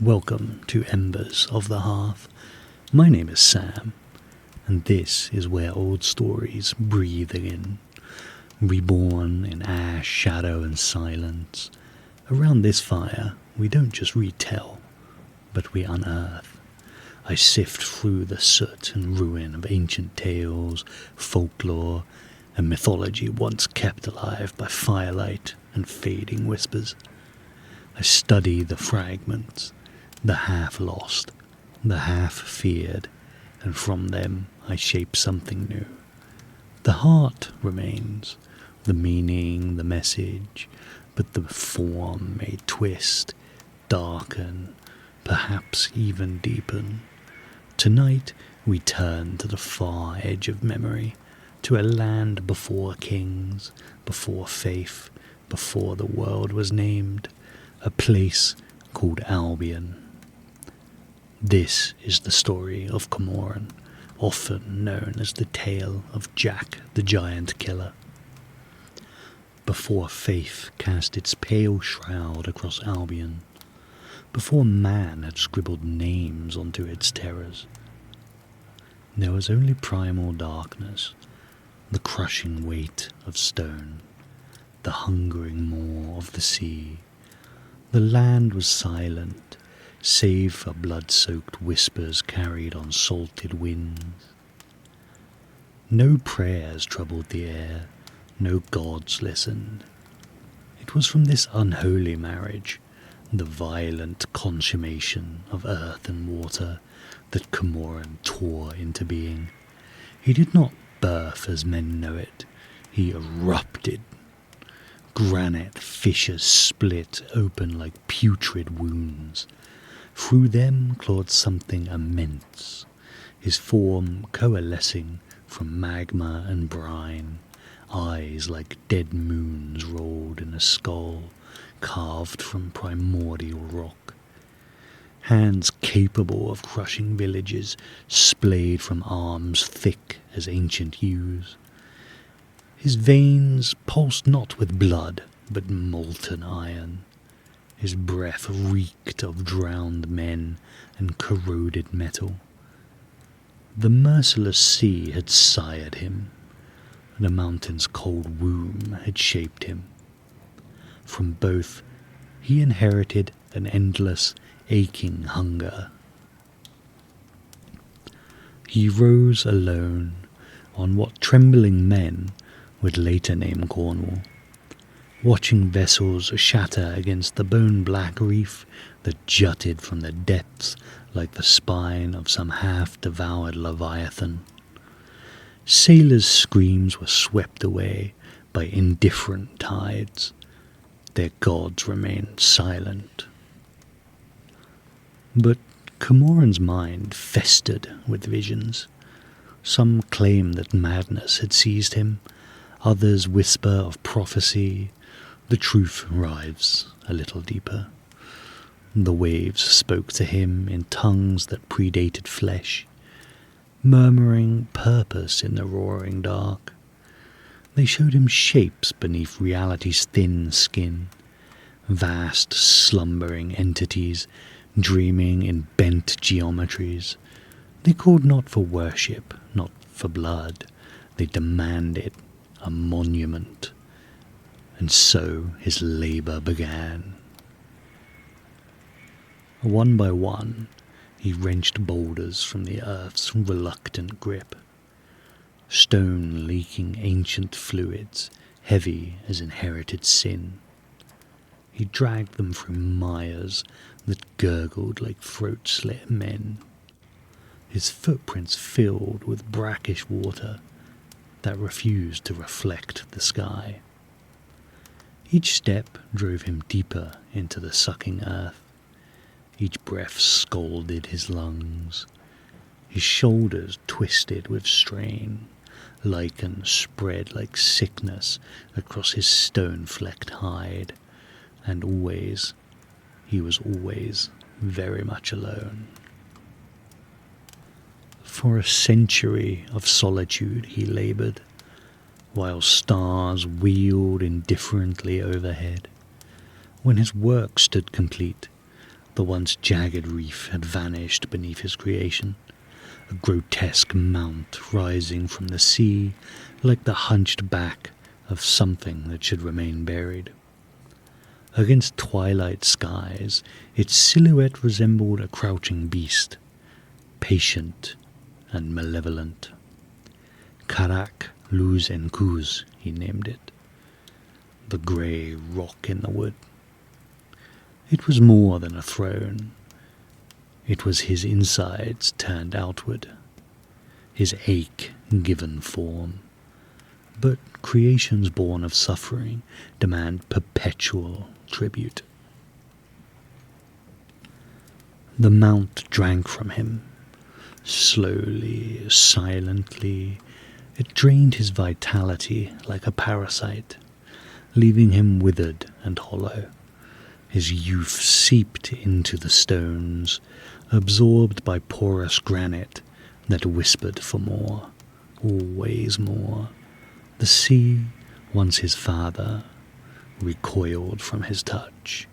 Welcome to Embers of the Hearth. My name is Sam, and this is where old stories breathe again, reborn in ash, shadow, and silence. Around this fire, we don't just retell, but we unearth. I sift through the soot and ruin of ancient tales, folklore, and mythology once kept alive by firelight and fading whispers. I study the fragments, the half-lost, the half-feared, and from them I shape something new. The heart remains, the meaning, the message, but the form may twist, darken, perhaps even deepen. Tonight we turn to the far edge of memory, to a land before kings, before faith, before the world was named, a place called Albion. This is the story of Cormoran, often known as the tale of Jack the Giant Killer. Before faith cast its pale shroud across Albion, before man had scribbled names onto its terrors, there was only primal darkness, the crushing weight of stone, the hungering maw of the sea. The land was silent, save for blood-soaked whispers carried on salted winds. No prayers troubled the air, no gods listened. It was from this unholy marriage, the violent consummation of earth and water, that Cormoran tore into being. He did not birth as men know it, he erupted. Granite fissures split open like putrid wounds. Through them clawed something immense, his form coalescing from magma and brine, eyes like dead moons rolled in a skull carved from primordial rock, hands capable of crushing villages splayed from arms thick as ancient yews. His veins pulsed not with blood, but molten iron. His breath reeked of drowned men and corroded metal. The merciless sea had sired him. The mountain's cold womb had shaped him. From both, he inherited an endless, aching hunger. He rose alone on what trembling men would later name Cornwall, watching vessels shatter against the bone-black reef that jutted from the depths like the spine of some half-devoured leviathan. Sailors' screams were swept away by indifferent tides. Their gods remained silent. But Cormoran's mind festered with visions. Some claim that madness had seized him, others whisper of prophecy. The truth rides a little deeper. The waves spoke to him in tongues that predated flesh, murmuring purpose in the roaring dark. They showed him shapes beneath reality's thin skin, vast slumbering entities dreaming in bent geometries. They called not for worship, not for blood. They demanded a monument. And so his labour began. One by one, he wrenched boulders from the earth's reluctant grip, stone leaking ancient fluids, heavy as inherited sin. He dragged them through mires that gurgled like throat-slit men, his footprints filled with brackish water that refused to reflect the sky. Each step drove him deeper into the sucking earth. Each breath scalded his lungs. His shoulders twisted with strain. Lichen spread like sickness across his stone-flecked hide. And always, he was always very much alone. For a century of solitude he laboured, while stars wheeled indifferently overhead. When his work stood complete, The once jagged reef had vanished beneath his creation, a grotesque mount rising from the sea like the hunched back of something that should remain buried. Against twilight skies, its silhouette resembled a crouching beast, patient and malevolent. Karak Luz en Kuz, he named it, the grey rock in the wood. It was more than a throne. It was his insides turned outward, his ache given form. But creations born of suffering demand perpetual tribute. The mount drank from him, slowly, silently. It drained his vitality like a parasite, leaving him withered and hollow. His youth seeped into the stones, absorbed by porous granite that whispered for more, always more. The sea, once his father, recoiled from his touch.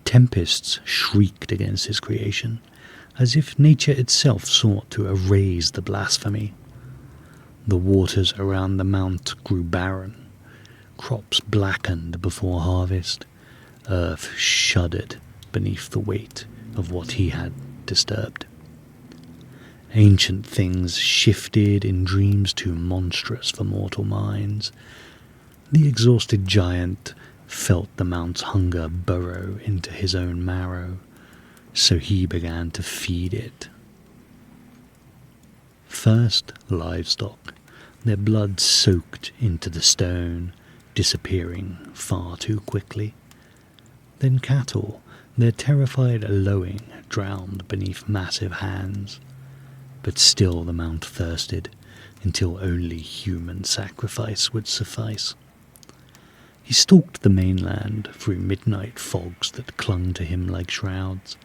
Tempests shrieked against his creation, as if nature itself sought to erase the blasphemy. The waters around the mount grew barren, crops blackened before harvest, earth shuddered beneath the weight of what he had disturbed. Ancient things shifted in dreams too monstrous for mortal minds. The exhausted giant felt the mount's hunger burrow into his own marrow, so he began to feed it. First, livestock, their blood soaked into the stone, disappearing far too quickly. Then cattle, their terrified lowing drowned beneath massive hands. But still the mount thirsted, until only human sacrifice would suffice. He stalked the mainland through midnight fogs that clung to him like shrouds.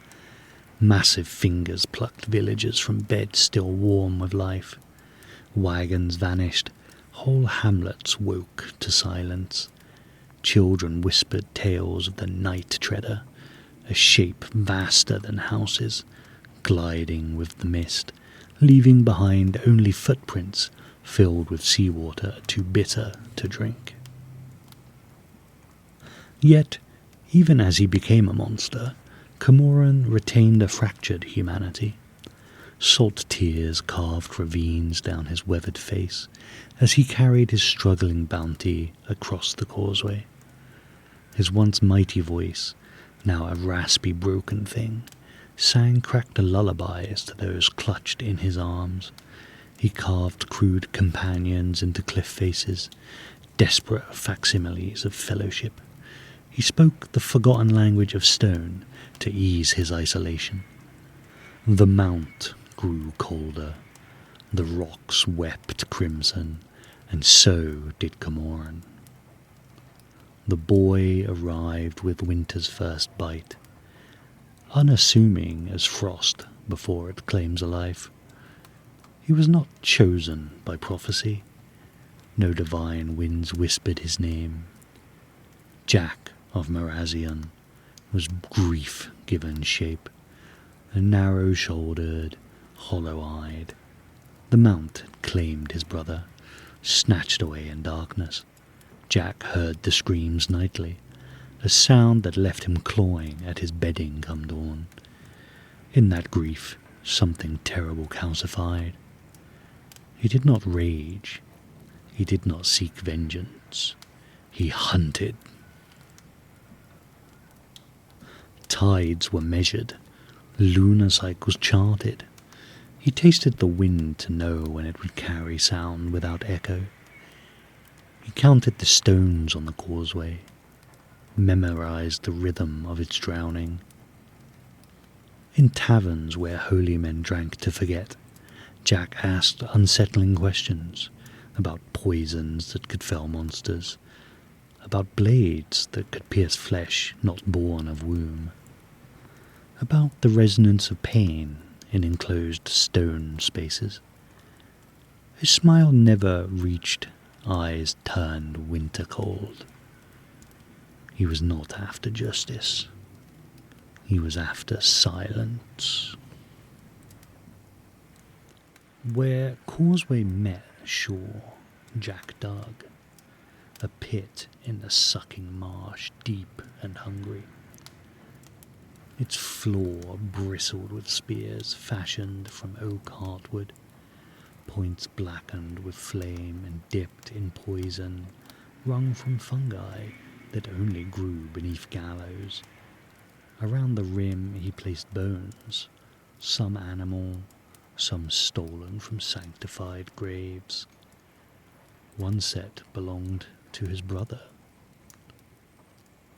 Massive fingers plucked villagers from beds still warm with life. Wagons vanished, whole hamlets woke to silence. Children whispered tales of the night treader, a shape vaster than houses, gliding with the mist, leaving behind only footprints filled with seawater too bitter to drink. Yet, even as he became a monster, Cormoran retained a fractured humanity. Salt tears carved ravines down his weathered face as he carried his struggling bounty across the causeway. His once mighty voice, now a raspy broken thing, sang cracked lullabies to those clutched in his arms. He carved crude companions into cliff faces, desperate facsimiles of fellowship. He spoke the forgotten language of stone to ease his isolation. The mount grew colder, the rocks wept crimson, and so did Cormoran. The boy arrived with winter's first bite, unassuming as frost before it claims a life. He was not chosen by prophecy. No divine winds whispered his name. Jack of Marazion was grief given shape, a narrow-shouldered, hollow-eyed. The mount had claimed his brother, snatched away in darkness. Jack heard the screams nightly, a sound that left him clawing at his bedding come dawn. In that grief, something terrible calcified. He did not rage. He did not seek vengeance. He hunted. Tides were measured, lunar cycles charted. He tasted the wind to know when it would carry sound without echo. He counted the stones on the causeway, memorized the rhythm of its drowning. In taverns where holy men drank to forget, Jack asked unsettling questions about poisons that could fell monsters, about blades that could pierce flesh not born of womb, about the resonance of pain in enclosed stone spaces. His smile never reached eyes turned winter cold. He was not after justice. he was after silence. Where causeway met shore, Jack dug a pit in the sucking marsh, deep and hungry. Its floor bristled with spears fashioned from oak heartwood, points blackened with flame and dipped in poison, wrung from fungi that only grew beneath gallows. Around the rim he placed bones, some animal, some stolen from sanctified graves. One set belonged to his brother.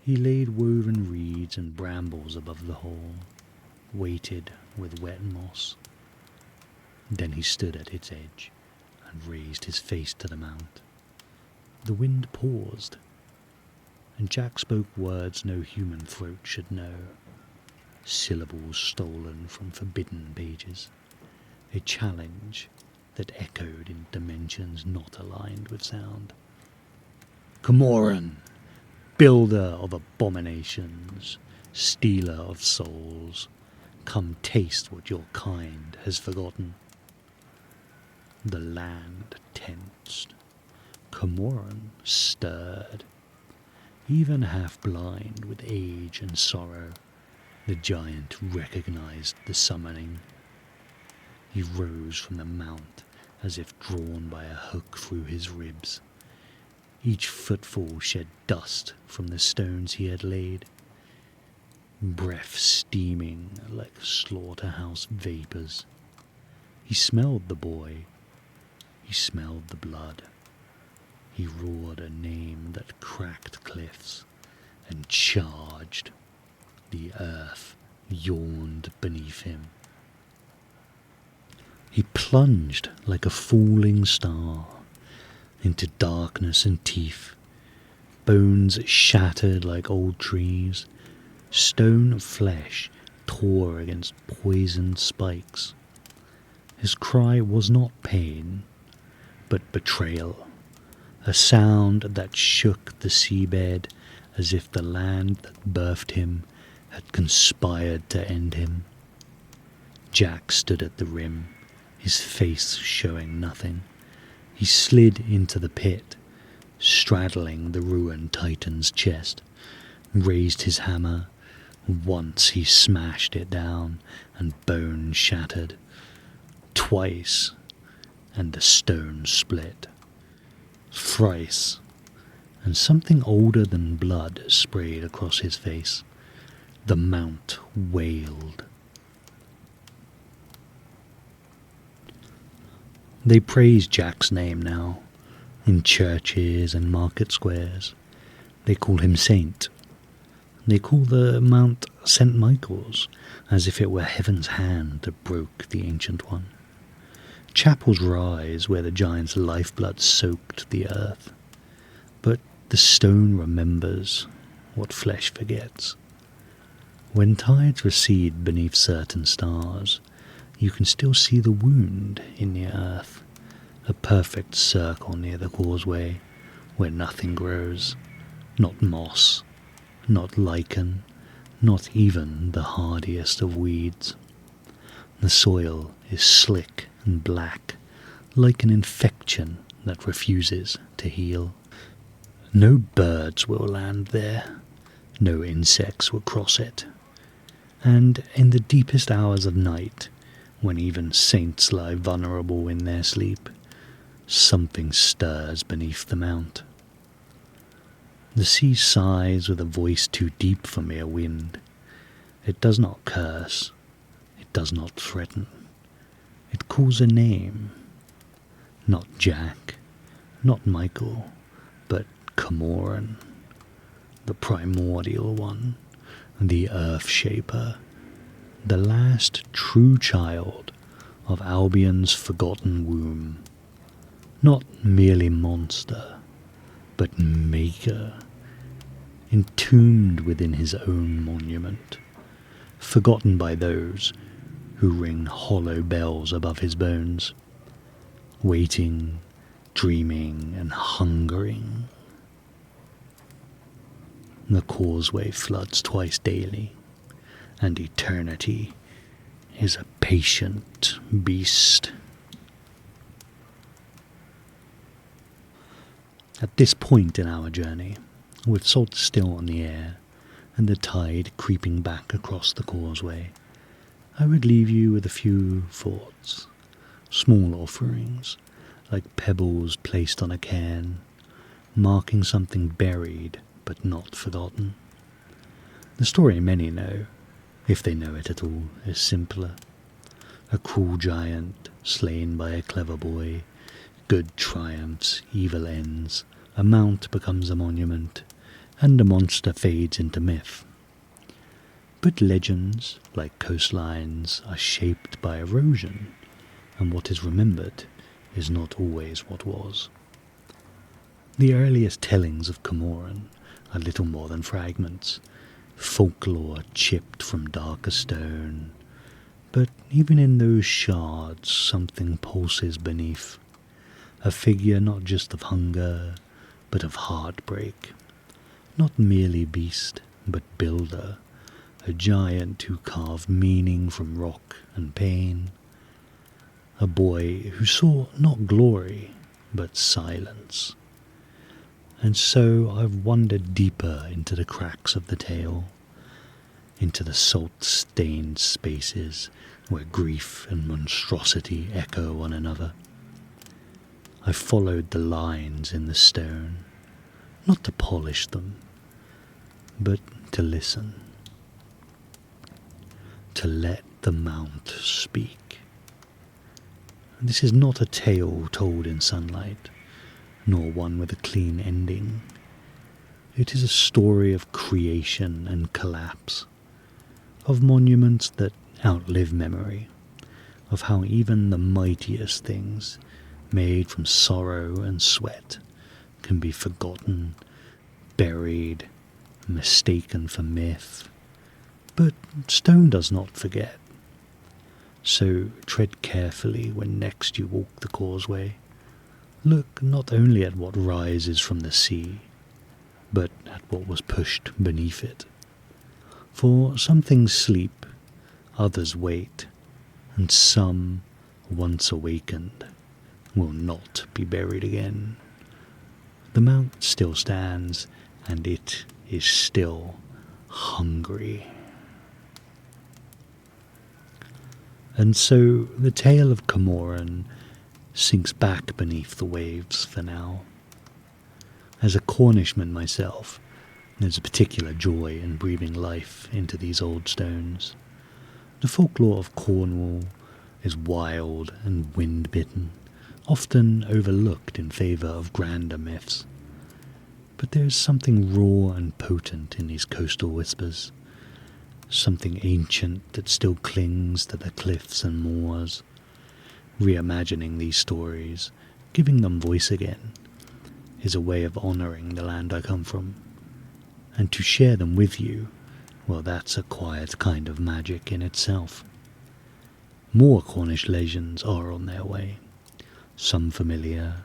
He laid woven reeds and brambles above the hole, weighted with wet moss. Then he stood at its edge and raised his face to the mount. The wind paused, and Jack spoke words no human throat should know, syllables stolen from forbidden pages, a challenge that echoed in dimensions not aligned with sound. Cormoran, builder of abominations, stealer of souls, come taste what your kind has forgotten. The land tensed. Cormoran stirred. Even half blind with age and sorrow, the giant recognized the summoning. He rose from the mount as if drawn by a hook through his ribs. Each footfall shed dust from the stones he had laid, breath steaming like slaughterhouse vapours. He smelled the boy. He smelled the blood. He roared a name that cracked cliffs and charged. The earth yawned beneath him. He plunged like a falling star into darkness and teeth, bones shattered like old trees, stone flesh tore against poisoned spikes. His cry was not pain, but betrayal, a sound that shook the seabed as if the land that birthed him had conspired to end him. Jack stood at the rim, his face showing nothing. He slid into the pit, straddling the ruined titan's chest, raised his hammer. Once he smashed it down, and bone shattered. Twice, and the stone split. Thrice, and something older than blood sprayed across his face. The mount wailed. They praise Jack's name now, in churches and market squares. They call him Saint. They call the Mount St. Michael's, as if it were heaven's hand that broke the Ancient One. Chapels rise where the giant's lifeblood soaked the earth, but the stone remembers what flesh forgets. When tides recede beneath certain stars, you can still see the wound in the earth, a perfect circle near the causeway where nothing grows, not moss, not lichen, not even the hardiest of weeds. The soil is slick and black, like an infection that refuses to heal. No birds will land there, no insects will cross it, and in the deepest hours of night, when even saints lie vulnerable in their sleep, something stirs beneath the mount. The sea sighs with a voice too deep for mere wind. It does not curse, it does not threaten. It calls a name, not Jack, not Michael, but Cormoran, the primordial one, the earth shaper, the last true child of Albion's forgotten womb. Not merely monster, but maker, entombed within his own monument, forgotten by those who ring hollow bells above his bones, waiting, dreaming, and hungering. The causeway floods twice daily, and eternity is a patient beast. At this point in our journey, with salt still on the air and the tide creeping back across the causeway, I would leave you with a few thoughts, small offerings, like pebbles placed on a cairn, marking something buried but not forgotten. The story many know, if they know it at all, is simpler. A cruel giant slain by a clever boy, good triumphs, evil ends, a mount becomes a monument, and a monster fades into myth. But legends, like coastlines, are shaped by erosion, and what is remembered is not always what was. The earliest tellings of Cormoran are little more than fragments, folklore chipped from darker stone, but even in those shards something pulses beneath, a figure not just of hunger, but of heartbreak, not merely beast, but builder, a giant who carved meaning from rock and pain, a boy who saw not glory, but silence. And so I've wandered deeper into the cracks of the tale, into the salt-stained spaces where grief and monstrosity echo one another. I followed the lines in the stone, not to polish them, but to listen, to let the mount speak. This is not a tale told in sunlight, nor one with a clean ending. It is a story of creation and collapse, of monuments that outlive memory, of how even the mightiest things, made from sorrow and sweat, can be forgotten, buried, mistaken for myth. But stone does not forget. So tread carefully when next you walk the causeway. Look not only at what rises from the sea, but at what was pushed beneath it. For some things sleep, others wait, and some, once awakened, will not be buried again. The mount still stands, and it is still hungry. And so the tale of Cormoran sinks back beneath the waves for now. As a Cornishman myself, there's a particular joy in breathing life into these old stones. The folklore of Cornwall is wild and wind-bitten, often overlooked in favour of grander myths. But there is something raw and potent in these coastal whispers, something ancient that still clings to the cliffs and moors. Reimagining these stories, giving them voice again, is a way of honouring the land I come from. And to share them with you, well, that's a quiet kind of magic in itself. More Cornish legends are on their way, some familiar,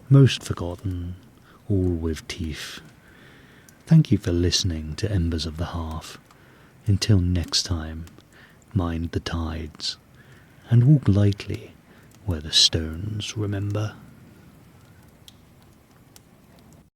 most forgotten, all with teeth. Thank you for listening to Embers of the Hearth. Until next time, mind the tides, and walk lightly where the stones remember.